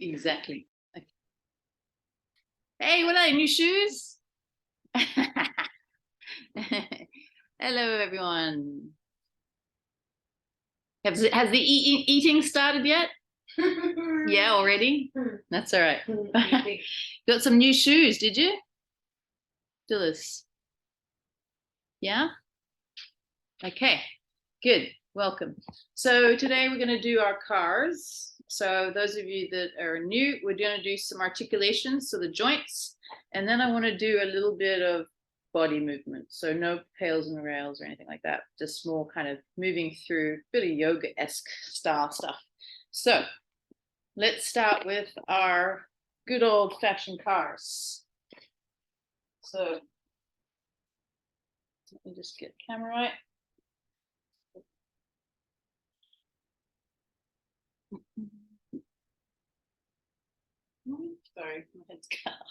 Exactly. Okay. Hey, what are new shoes? Hello, everyone. Has the eating started yet? Yeah, already? That's all right. Got some new shoes, did you? Phyllis? Yeah? Okay, good. Welcome. So today we're going to do our cars. So those of you that are new, we're going to do some articulations, so the joints, and then I want to do a little bit of body movement. So no pails and rails or anything like that, just more kind of moving through, a bit of yoga-esque style stuff. So let's start with our good old-fashioned cars. So let me just get the camera right. Sorry, my head's cut off.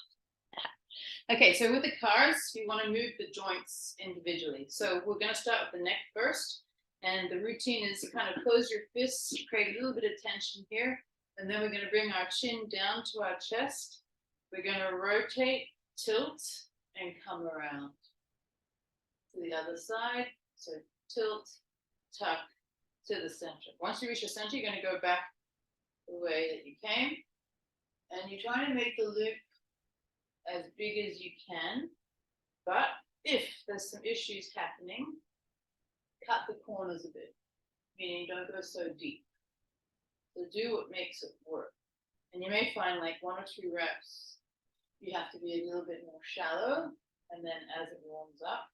Okay, so with the cars, we want to move the joints individually. So we're going to start with the neck first. And the routine is kind of close your fists, create a little bit of tension here. And then we're going to bring our chin down to our chest. We're going to rotate, tilt, and come around to the other side. So tilt, tuck to the center. Once you reach the center, you're going to go back the way that you came. And you're trying to make the loop as big as you can, but if there's some issues happening, cut the corners a bit, meaning don't go so deep. So do what makes it work. And you may find like 1 or 2 reps, you have to be a little bit more shallow, and then as it warms up,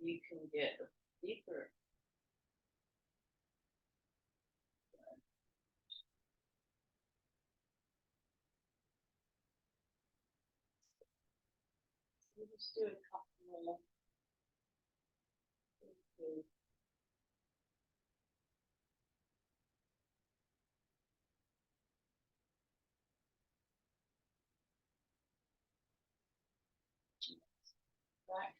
you can get deeper. Let's do a couple more. Back.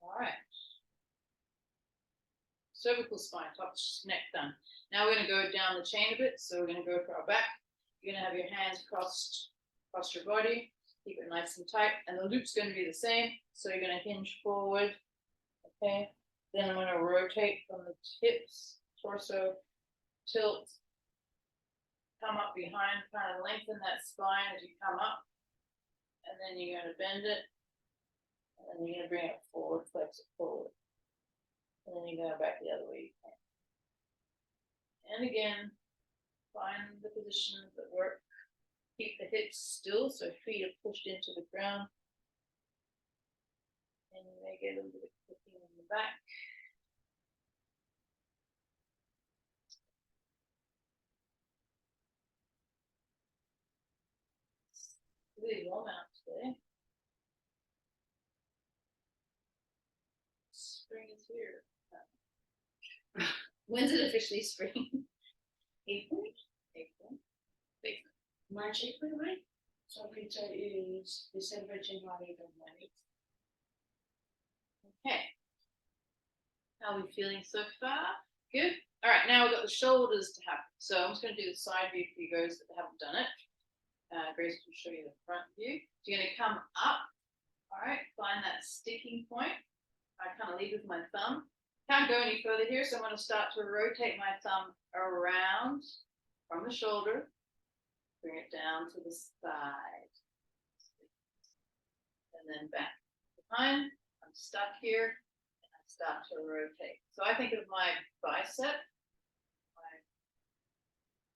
All right. Cervical spine, top neck done. Now we're going to go down the chain a bit. So we're going to go for our back. You're going to have your hands crossed across your body. Keep it nice and tight. And the loop's going to be the same. So you're going to hinge forward. Okay. Then I'm going to rotate from the hips, torso, tilt, come up behind, kind of lengthen that spine as you come up. And then you're going to bend it. And then you're going to bring it forward, flex it forward. And then you're going back the other way you can. And again, find the positions that work. Keep the hips still, so feet are pushed into the ground. And you may get a little bit of clicking in the back. Really warm out today. Spring is here. When's it officially spring? April? April. March, April, right? So winter is December, January, February. Okay. How are we feeling so far? Good. All right, now we've got the shoulders to happen. So I'm just going to do the side view for you guys that haven't done it. Grace will show you the front view. So you're going to come up. All right, find that sticking point. I kind of lead with my thumb. Can't go any further here, so I'm going to start to rotate my thumb around from the shoulder. Bring it down to the side. And then back behind. I'm stuck here. And I start to rotate. So I think of my bicep, my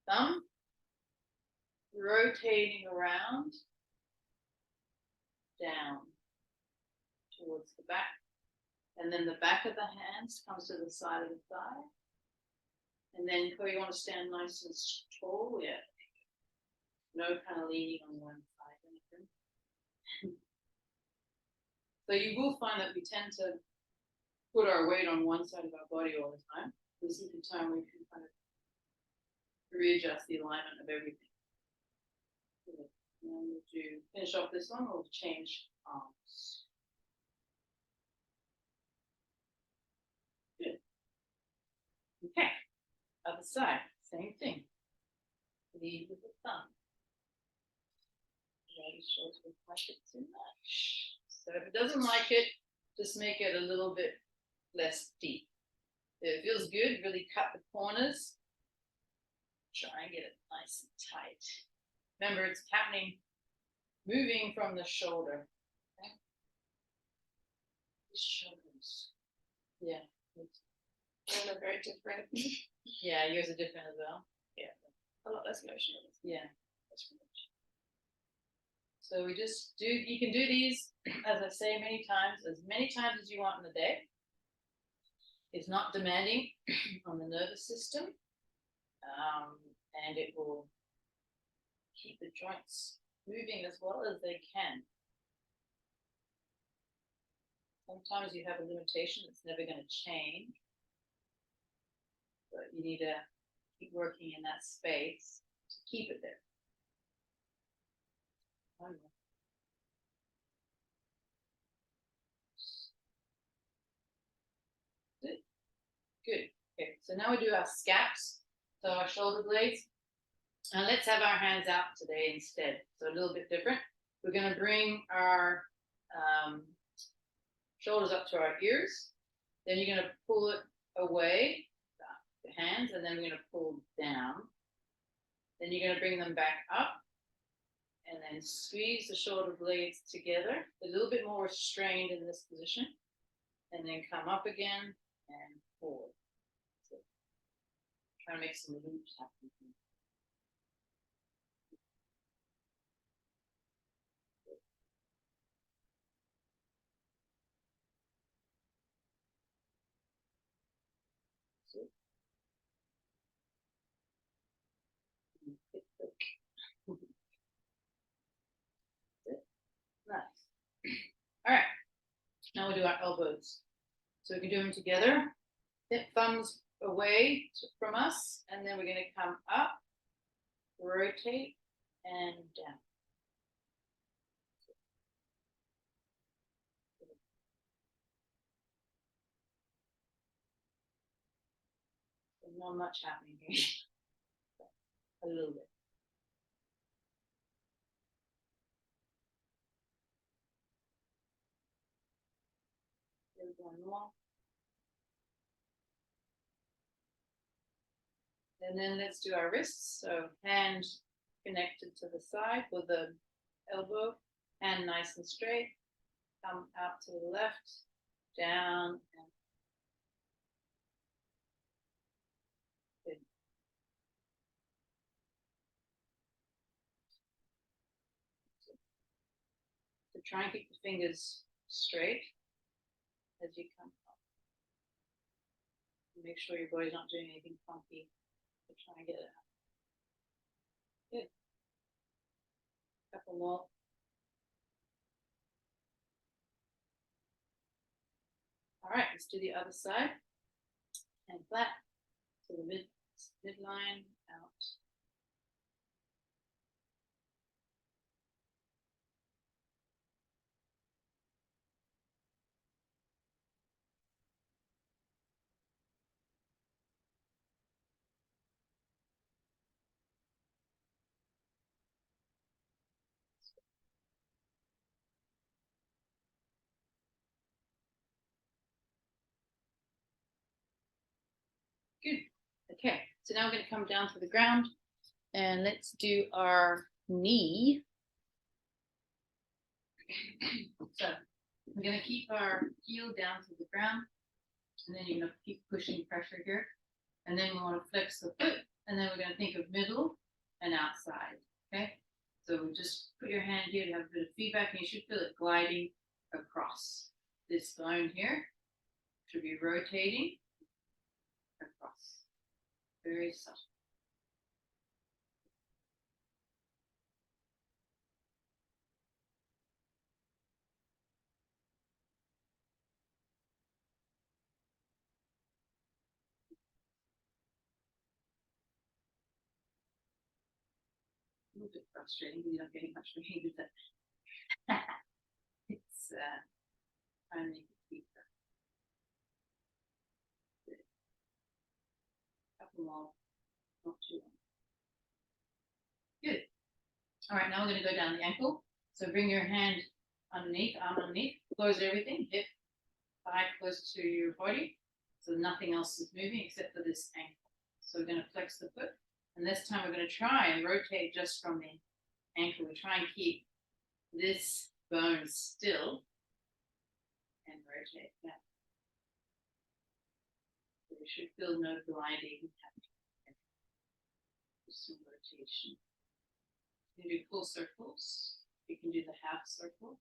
thumb, rotating around, down towards the back. And then the back of the hands comes to the side of the thigh. And then you want to stand nice and tall. Yeah. No kind of leaning on one side or anything. So you will find that we tend to put our weight on one side of our body all the time. This is the time we can kind of readjust the alignment of everything. And would you finish off this one or change arms? Good. Okay, other side, same thing. Lead with the thumb. Really sure it doesn't like it too much. So if it doesn't like it, just make it a little bit less deep. If it feels good, really cut the corners. Try and get it nice and tight. Remember, it's happening, moving from the shoulder. Okay? These shoulders. Yeah. And they're very different. Yeah, yours are different as well. Yeah. A lot less emotional. Yeah. That's much. So we just do, you can do these, as I say, many times as you want in the day. It's not demanding on the nervous system, and it will keep the joints moving as well as they can. Sometimes you have a limitation that's never going to change, but you need to keep working in that space to keep it there. Good. Good. Okay, so now we do our scaps, so our shoulder blades. And let's have our hands out today instead. So a little bit different. We're going to bring our shoulders up to our ears. Then you're going to pull it away, the hands, and then we're going to pull down. Then you're going to bring them back up and then squeeze the shoulder blades together, a little bit more restrained in this position, and then come up again and forward. So try to make some loops happen. Nice. All right. Now we'll do our elbows. So we can do them together. Hip thumbs away from us, and then we're going to come up, rotate, and down. So not much happening here. A little bit. There's one more. And then let's do our wrists. So hand connected to the side with the elbow, hand nice and straight. Come out to the left, down, and good. So try and keep the fingers straight as you come up. Make sure your body's not doing anything funky. So try and get it out. Good. Couple more. All right, let's do the other side. And flat to the midline, out. Good. Okay, so now we're going to come down to the ground and let's do our knee. So we're going to keep our heel down to the ground, and then you're going to keep pushing pressure here. And then we want to flex the foot, and then we're going to think of middle and outside. Okay, so just put your hand here to have a bit of feedback, and you should feel it gliding across this bone here. Should be rotating across. Very subtle. A little bit frustrating because you're not getting much behavior, but it's trying to make it deeper. too long, not too long. Good. All right, now we're going to go down the ankle. So bring your hand underneath, arm underneath, close everything, hip, thigh close to your body. So nothing else is moving except for this ankle. So we're going to flex the foot. And this time we're going to try and rotate just from the ankle. We try and keep this bone still and rotate that. So we should feel no gliding happening. Just some rotation. You can do full circles. You can do the half circle.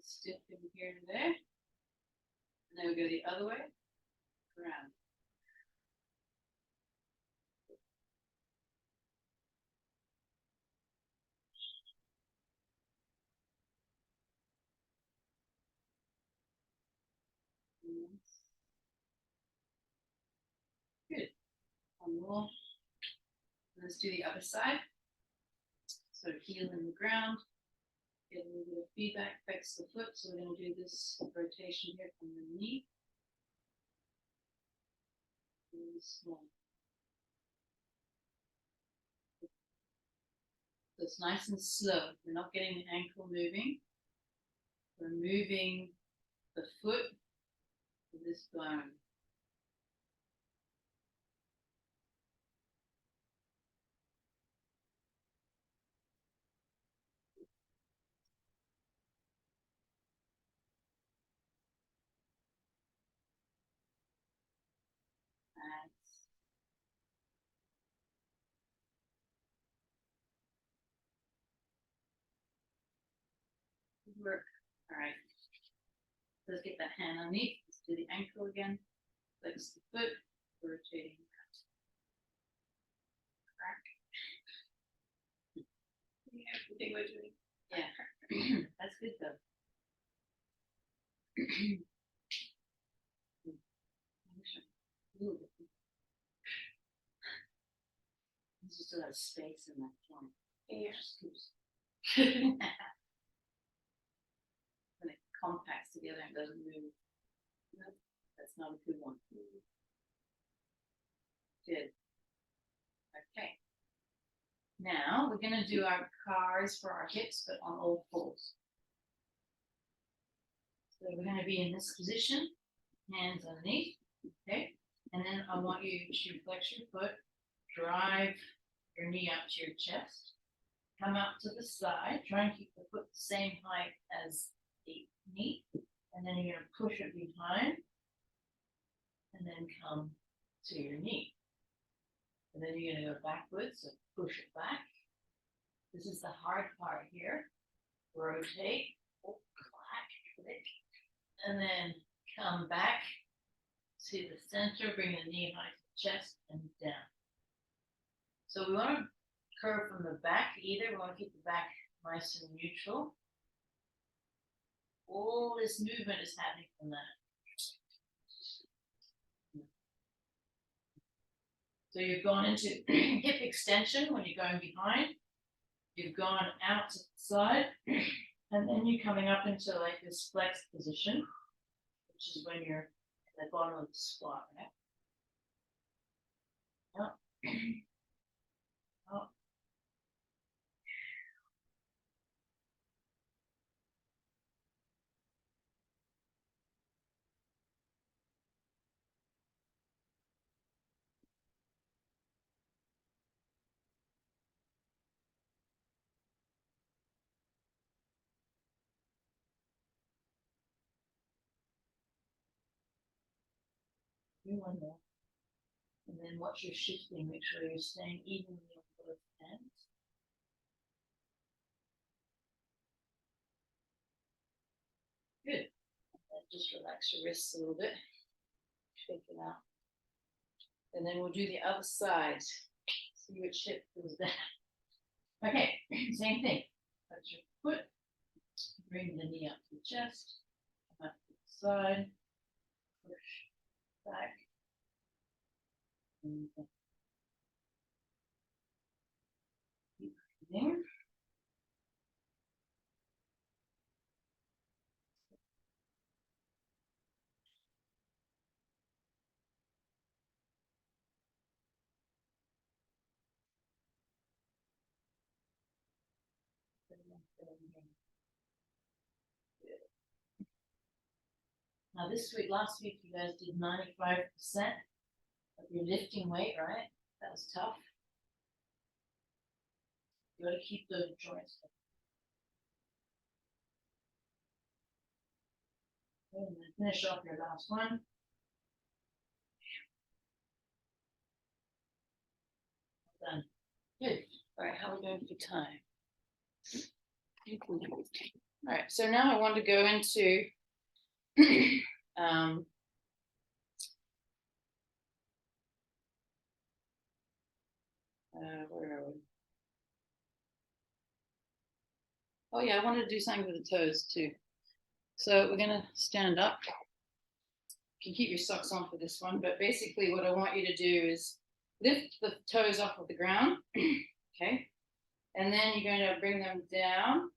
Stiff in here and there. And then we go the other way. Around. Good. One more. Let's do the other side. So heel in the ground. Get a little bit of feedback, flex the foot. So we're going to do this rotation here from the knee. Really small. So it's nice and slow. We're not getting the ankle moving. We're moving the foot to this bone. Work. All right. Let's get that hand underneath. Let's do the ankle again. Flex the foot, rotating. Crack. Yeah, everything we're doing. Yeah, that's good though. There's just a lot of space in that joint. Yes. When it compacts together and doesn't move. No, that's not a good one. Good. Okay. Now we're going to do our cars for our hips, but on all fours. So we're going to be in this position, hands underneath, okay? And then I want you to flex your foot, drive your knee up to your chest, come out to the side, try and keep the foot the same height as the knee, and then you're going to push it behind, and then come to your knee. And then you're going to go backwards, so push it back. This is the hard part here. Rotate, clack, click, and then come back to the center, bring the knee high to the chest and down. So we want to curve from the back either. We want to keep the back nice and neutral. All this movement is happening from that. So you've gone into hip extension when you're going behind. You've gone out to the side. And then you're coming up into like this flex position, which is when you're at the bottom of the squat, right? Up. Up. Do one more. And then watch your shifting, make sure you're staying evenly on both ends. Good. And just relax your wrists a little bit. Shake it out. And then we'll do the other side. See which hip goes down. Okay, same thing. Touch your foot. Bring the knee up to the chest. Come up to the side. Push back. And keep breathing. Now this week, last week, you guys did 95% of your lifting weight, right? That was tough. You gotta keep those joints. And then finish off your last one. Done. Good. All right, how are we doing for time? All right, so now I want to go into where are we? Oh yeah, I wanted to do something with the toes too. So we're gonna stand up. You can keep your socks on for this one, but basically what I want you to do is lift the toes off of the ground, okay? And then you're gonna bring them down,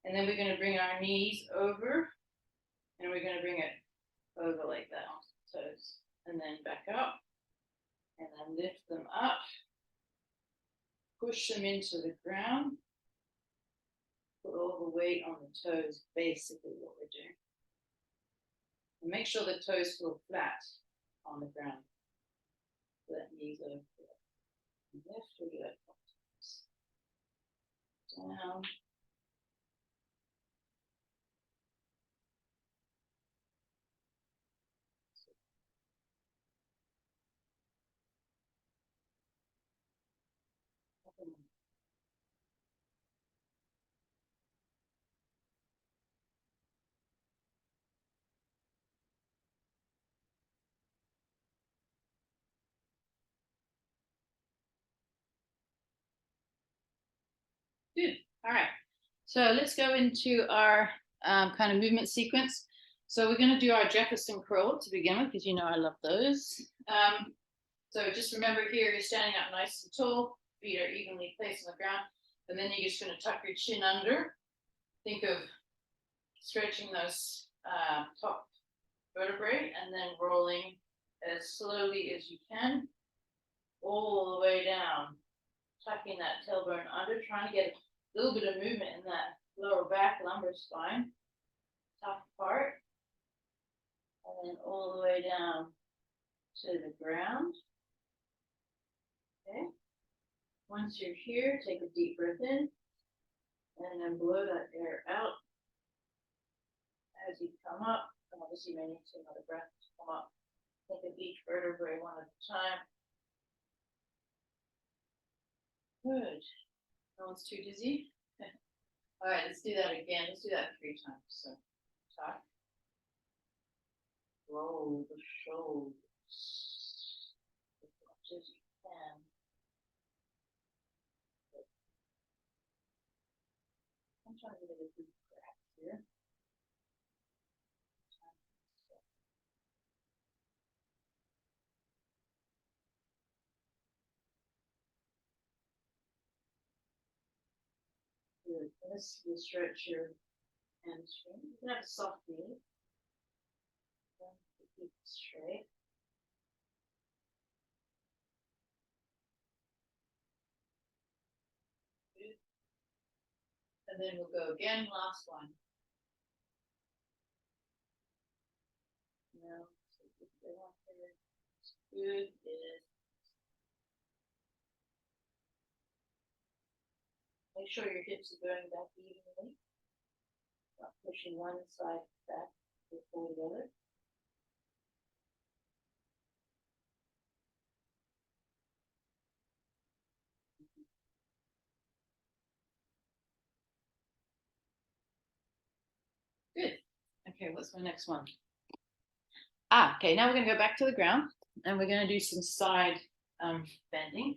and then we're gonna bring our knees over, and we're gonna bring it over like that onto the toes, and then back up, and then lift them up, push them into the ground, put all the weight on the toes, basically what we're doing. And make sure the toes feel flat on the ground. So that knees over. Lift, we do that. Down. Good. All right. So let's go into our kind of movement sequence. So we're going to do our Jefferson curl to begin with, because you know I love those. So just remember here, you're standing up nice and tall, feet are evenly placed on the ground, and then you're just going to tuck your chin under. Think of stretching those top vertebrae and then rolling as slowly as you can all the way down, tucking that tailbone under, trying to get a little bit of movement in that lower back lumbar spine, top part, and then all the way down to the ground. Okay. Once you're here, take a deep breath in, and then blow that air out. As you come up, obviously you may need to another breath to come up. Think of each vertebrae one at a time. Good. No one's too dizzy. All right, let's do that again. Let's do that 3 times. So, tuck, roll the shoulders as much as you can. I'm trying to get a good grasp here. Good. This will stretch your hamstring. You can have a soft knee. Keep it straight. Good. And then we'll go again, last one. Now, good. Make sure your hips are going back evenly. Not pushing one side back before the other. Good. Okay, what's my next one? Okay, now we're going to go back to the ground and we're going to do some side bending.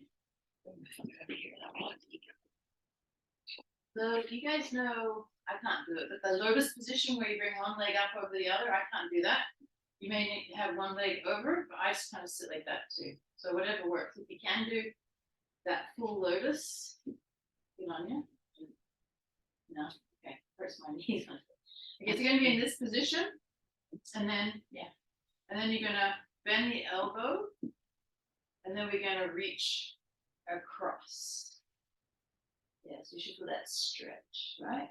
So you guys know, I can't do it, but the lotus position where you bring one leg up over the other, I can't do that. You may need to have one leg over, but I just kind of sit like that too. So whatever works. If you can do that full lotus, good on you. No, okay, first my knees. Okay, so you're going to be in this position, and then, and then you're going to bend the elbow, and then we're going to reach across. Yes, you should feel that stretch, right?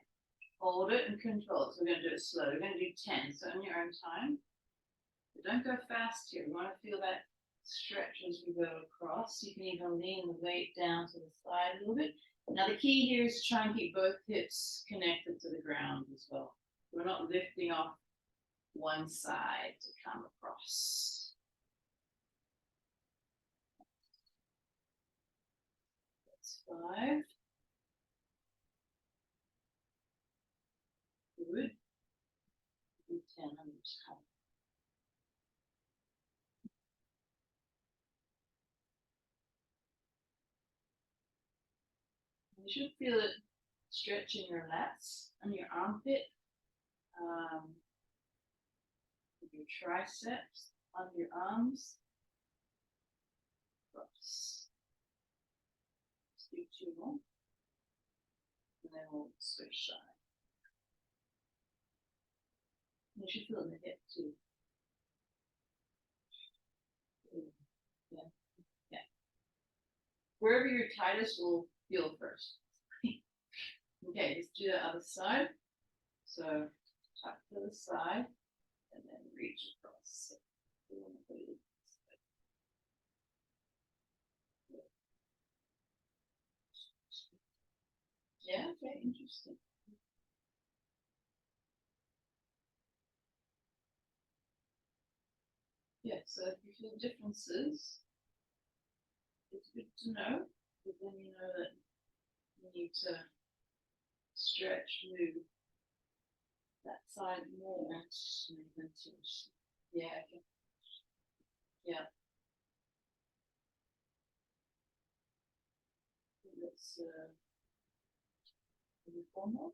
Hold it and control it. So we're going to do it slow. We're going to do 10, so on your own time. But don't go fast here. We want to feel that stretch as we go across. You can even lean the weight down to the side a little bit. Now the key here is to try and keep both hips connected to the ground as well. We're not lifting off one side to come across. That's 5. Good. Do 10 on each side. You should feel it stretch in your lats and your armpit, your triceps, on your arms. Cross. Let's do 2 more. And then we'll switch side. You should feel it in the hip too. Yeah. Yeah. Wherever your tightest will feel first. Okay, let's do the other side. So tuck to the side and then reach across. Yeah, okay, interesting. Yeah, so if you feel differences, it's good to know, because then you know that you need to stretch, move that side more. Yeah, okay. Yeah. Let's do 4 more.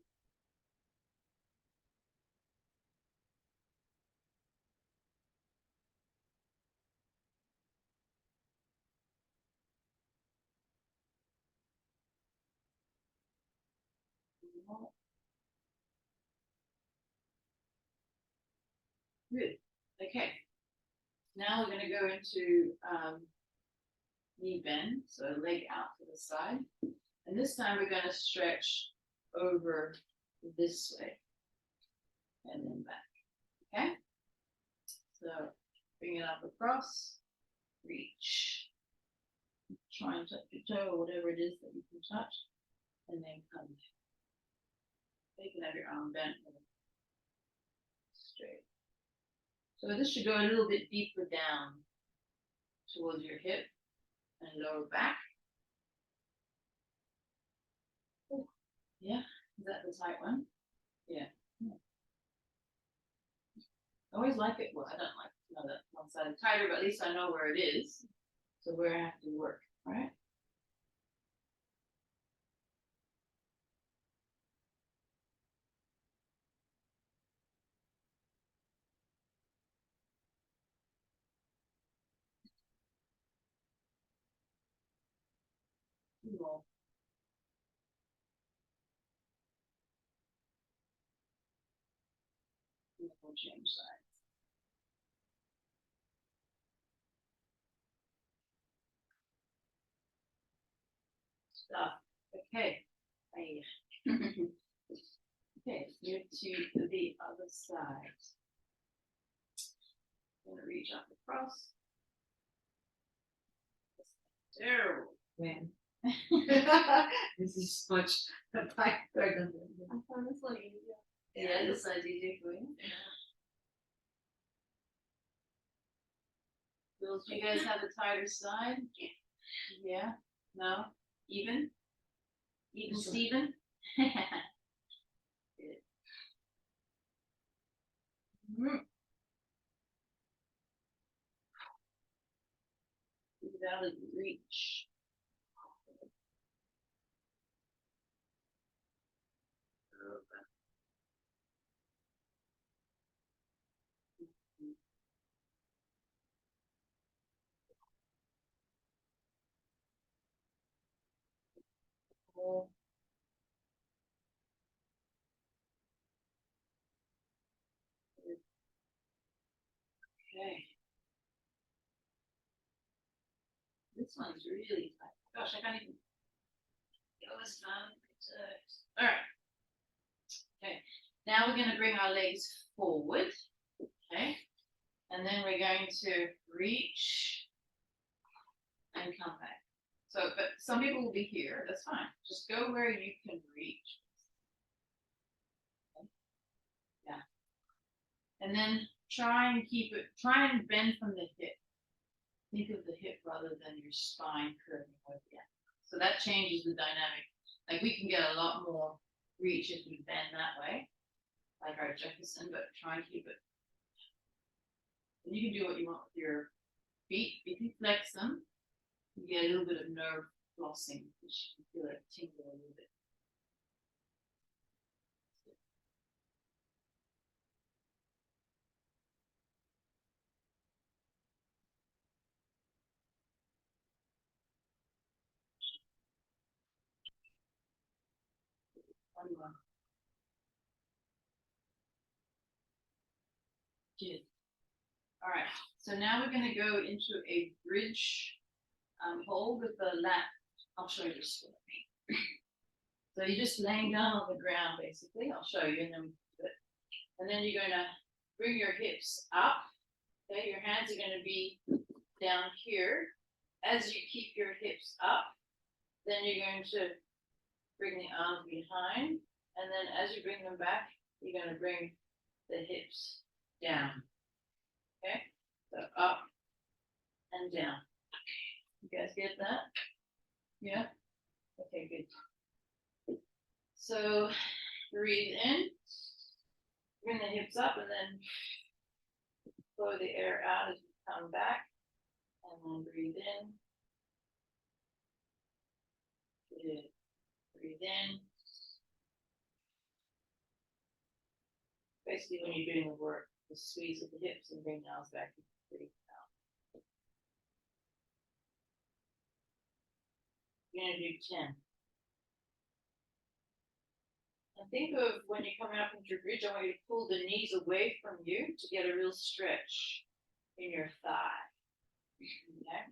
Good. Okay. Now we're going to go into knee bend, so leg out to the side. And this time we're going to stretch over this way and then back. Okay? So bring it up across, reach. Try and touch your toe or whatever it is that you can touch, and then come. You can have your arm bent straight. So this should go a little bit deeper down towards your hip and lower back. Ooh. Yeah, is that the tight one? Yeah. I always like it. Well, I don't like that one side tighter, but at least I know where it is. So where I have to work, right? Cool. We'll change sides. Stop. Okay. Okay, here to the other side. I'm gonna reach up across. Terrible. Man. This is much the back burden. I found this one easier. Yeah, this side's easier for you. Do you guys have a tighter side? Yeah. No? Even? Even Sure. Steven? Good. Valid reach. Okay. This one's really tight. Gosh, I can't even go as far. All right. Okay, now we're going to bring our legs forward. Okay, and then we're going to reach and come back. So, but some people will be here. That's fine. Just go where you can reach. Okay. Yeah. And then try and bend from the hip. Think of the hip rather than your spine curving over. Yeah. So that changes the dynamic. Like we can get a lot more reach if we bend that way, like our Jefferson, but try and keep it. And you can do what you want with your feet. If you flex them, you get a little bit of nerve flossing, which you can feel it tingle a little bit. One more. Good. All right. So now we're going to go into a bridge hold with the lat. I'll show you this with me. So you're just laying down on the ground, basically. I'll show you, and then we do it. And then you're going to bring your hips up. Okay, your hands are going to be down here. As you keep your hips up, then you're going to bring the arms behind. And then as you bring them back, you're going to bring the hips down. Okay, so up and down. You guys get that? Yeah? Okay, good. So breathe in, bring the hips up, and then blow the air out as you come back. And then breathe in. Good. Breathe in. Basically, when you're doing the work, the squeeze of the hips and bring the arms back, you can breathe out. You're going to do 10. And think of when you're coming up into your bridge, I want you to pull the knees away from you to get a real stretch in your thigh. Okay?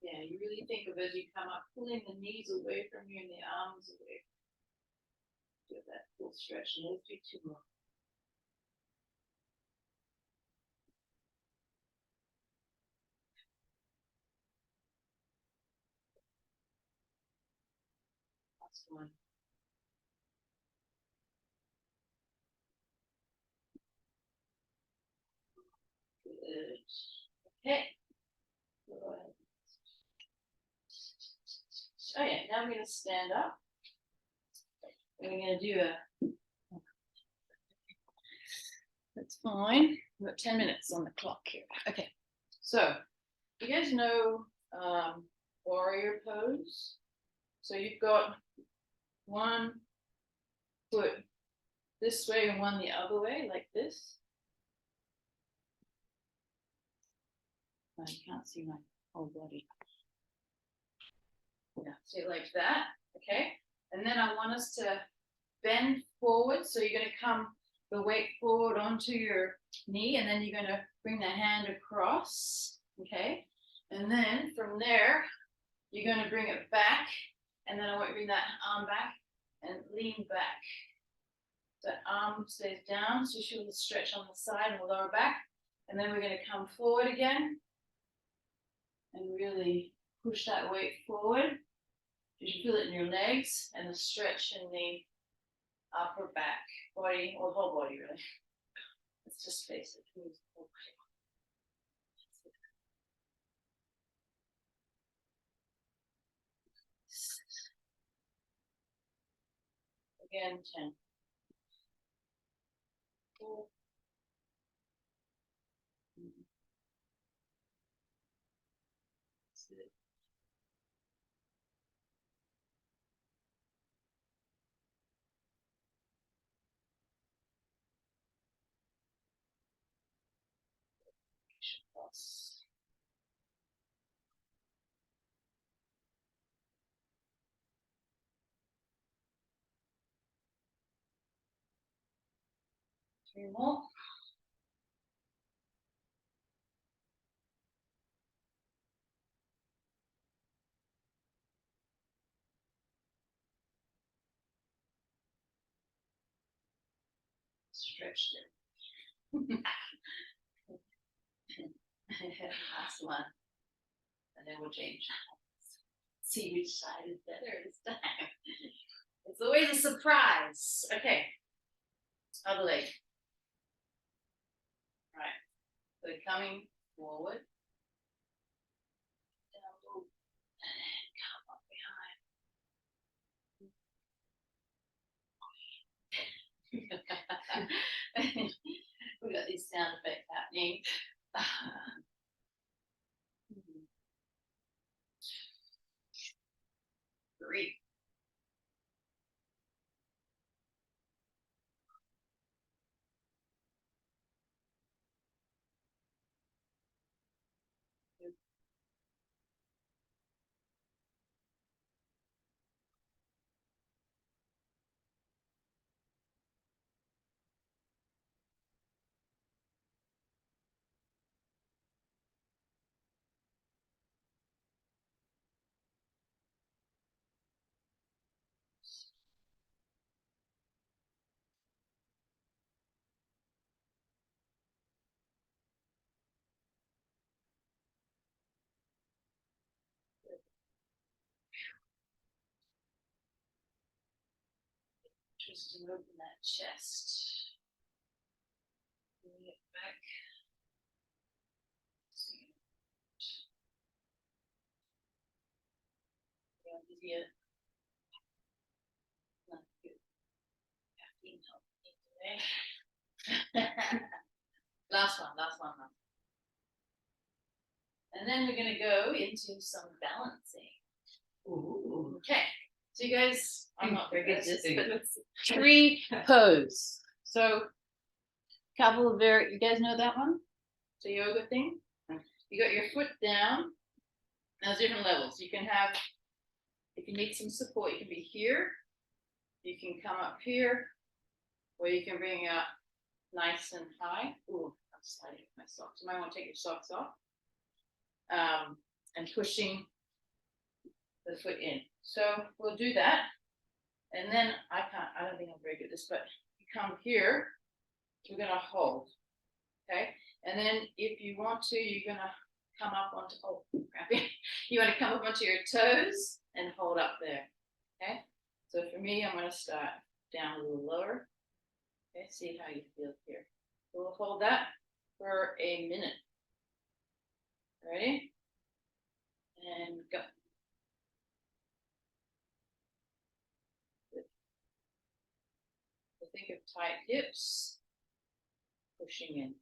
Yeah, you really think of as you come up, pulling the knees away from you and the arms away. Do that full stretch, and let's do 2 more. Last one. Good. Okay. Go ahead. Oh yeah, now I'm going to stand up. And we're going to do a. That's fine. We've got 10 minutes on the clock here. Okay. So, you guys know warrior pose? So you've got one foot this way and one the other way, like this. Oh, you can't see my whole body. Yeah, so like that, okay? And then I want us to bend forward. So you're going to come the weight forward onto your knee, and then you're going to bring the hand across, okay? And then from there, you're going to bring it back, and then I want you to bring that arm back and lean back. The arm stays down, so you feel the stretch on the side and the lower back. And then we're going to come forward again and really push that weight forward. You should feel it in your legs and the stretch in the upper back body, or whole body really. Let's just face it. Move the whole body. Again, 10. 4. else. Three more. Stretch it. Last one. And then we'll change. See which side is better this time. It's always a surprise. Okay. Other leg. Right. So coming forward. Down low. And then come up behind. We got these sound effects happening. 3. Twist and open that chest. Bring it back. Yeah, easier. Not good. Caffeine helped me today. Last one. And then we're going to go into some balancing. Ooh. Okay. So you guys, I'm not very good at this, but Let's 3 pose. So, couple of you guys know that one? The yoga thing? You got your foot down. Now there's different levels. You can have, if you need some support, you can be here. You can come up here, or you can bring it up nice and high. Ooh, I'm sliding with my socks. You might want to take your socks off. And pushing the foot in. So we'll do that. And then I don't think I'm very good at this, but you come here, we're gonna hold. Okay. And then if you want to, you're gonna come up onto, oh crap. You want to come up onto your toes and hold up there. Okay. So for me, I'm gonna start down a little lower. Okay, see how you feel here. So we'll hold that for a minute. Ready? And go. So think of tight hips, pushing in.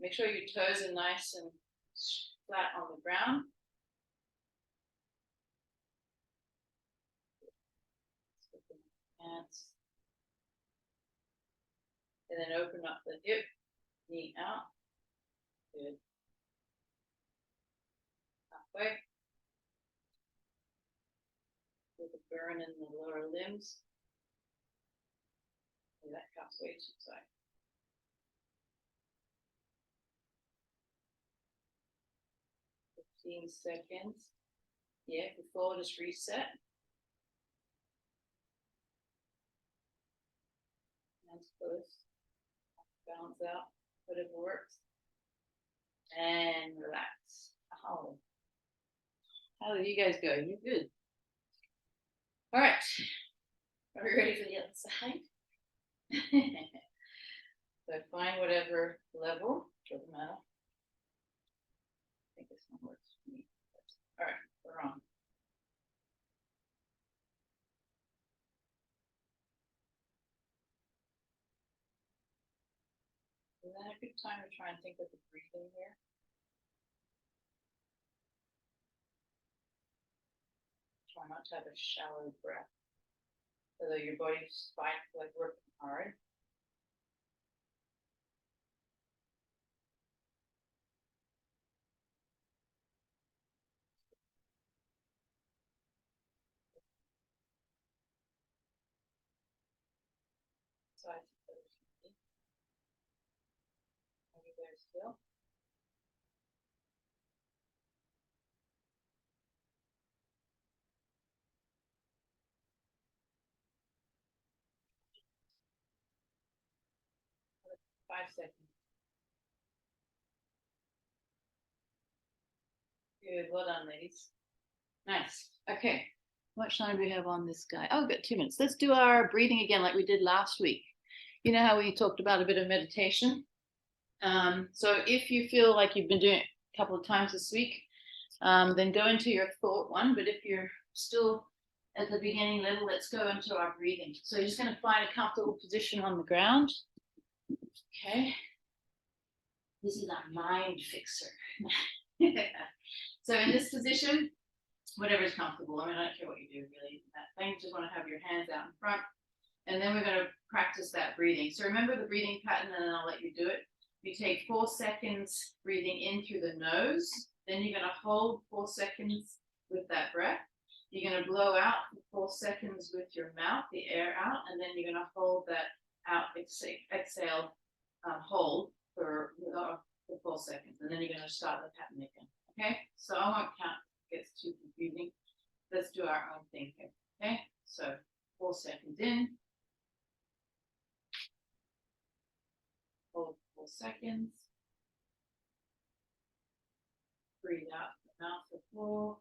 Make sure your toes are nice and flat on the ground. Hands. And then open up the hip, knee out. Good. Halfway. With a burn in the lower limbs. And that comes way too tight. Seconds. Yeah, before just reset. Hands close. Balance out. Whatever works. And relax. Oh. How did you guys go? You're good. All right. Are we ready for the other side? So find whatever level, doesn't matter. I think this one works for me. All right, we're on. Is that a good time to try and think of the breathing here? Try not to have a shallow breath, although your body's like working hard. sides of the routine. Are you there still? Five seconds. Good, well done, ladies. Nice. Okay. What time do we have on this guy? Oh, we've got 2 minutes. Let's do our breathing again like we did last week. You know how we talked about a bit of meditation? So if you feel like you've been doing it a couple of times this week, then go into your thought one. But if you're still at the beginning level, let's go into our breathing. So you're just going to find a comfortable position on the ground. Okay. This is our mind fixer. So in this position, whatever is comfortable. I mean, I don't care what you do really. That thing, just want to have your hands out in front. And then we're going to practice that breathing. So remember the breathing pattern, and then I'll let you do it. You take 4 seconds breathing in through the nose. Then you're going to hold 4 seconds with that breath. You're going to blow out for 4 seconds with your mouth, the air out, and then you're going to hold that out, exhale, hold for 4 seconds. And then you're going to start the pattern again. Okay? So I won't count. It gets too confusing. Let's do our own thing here. Okay? So 4 seconds in. Hold 4 seconds. Breathe out the mouth for 4.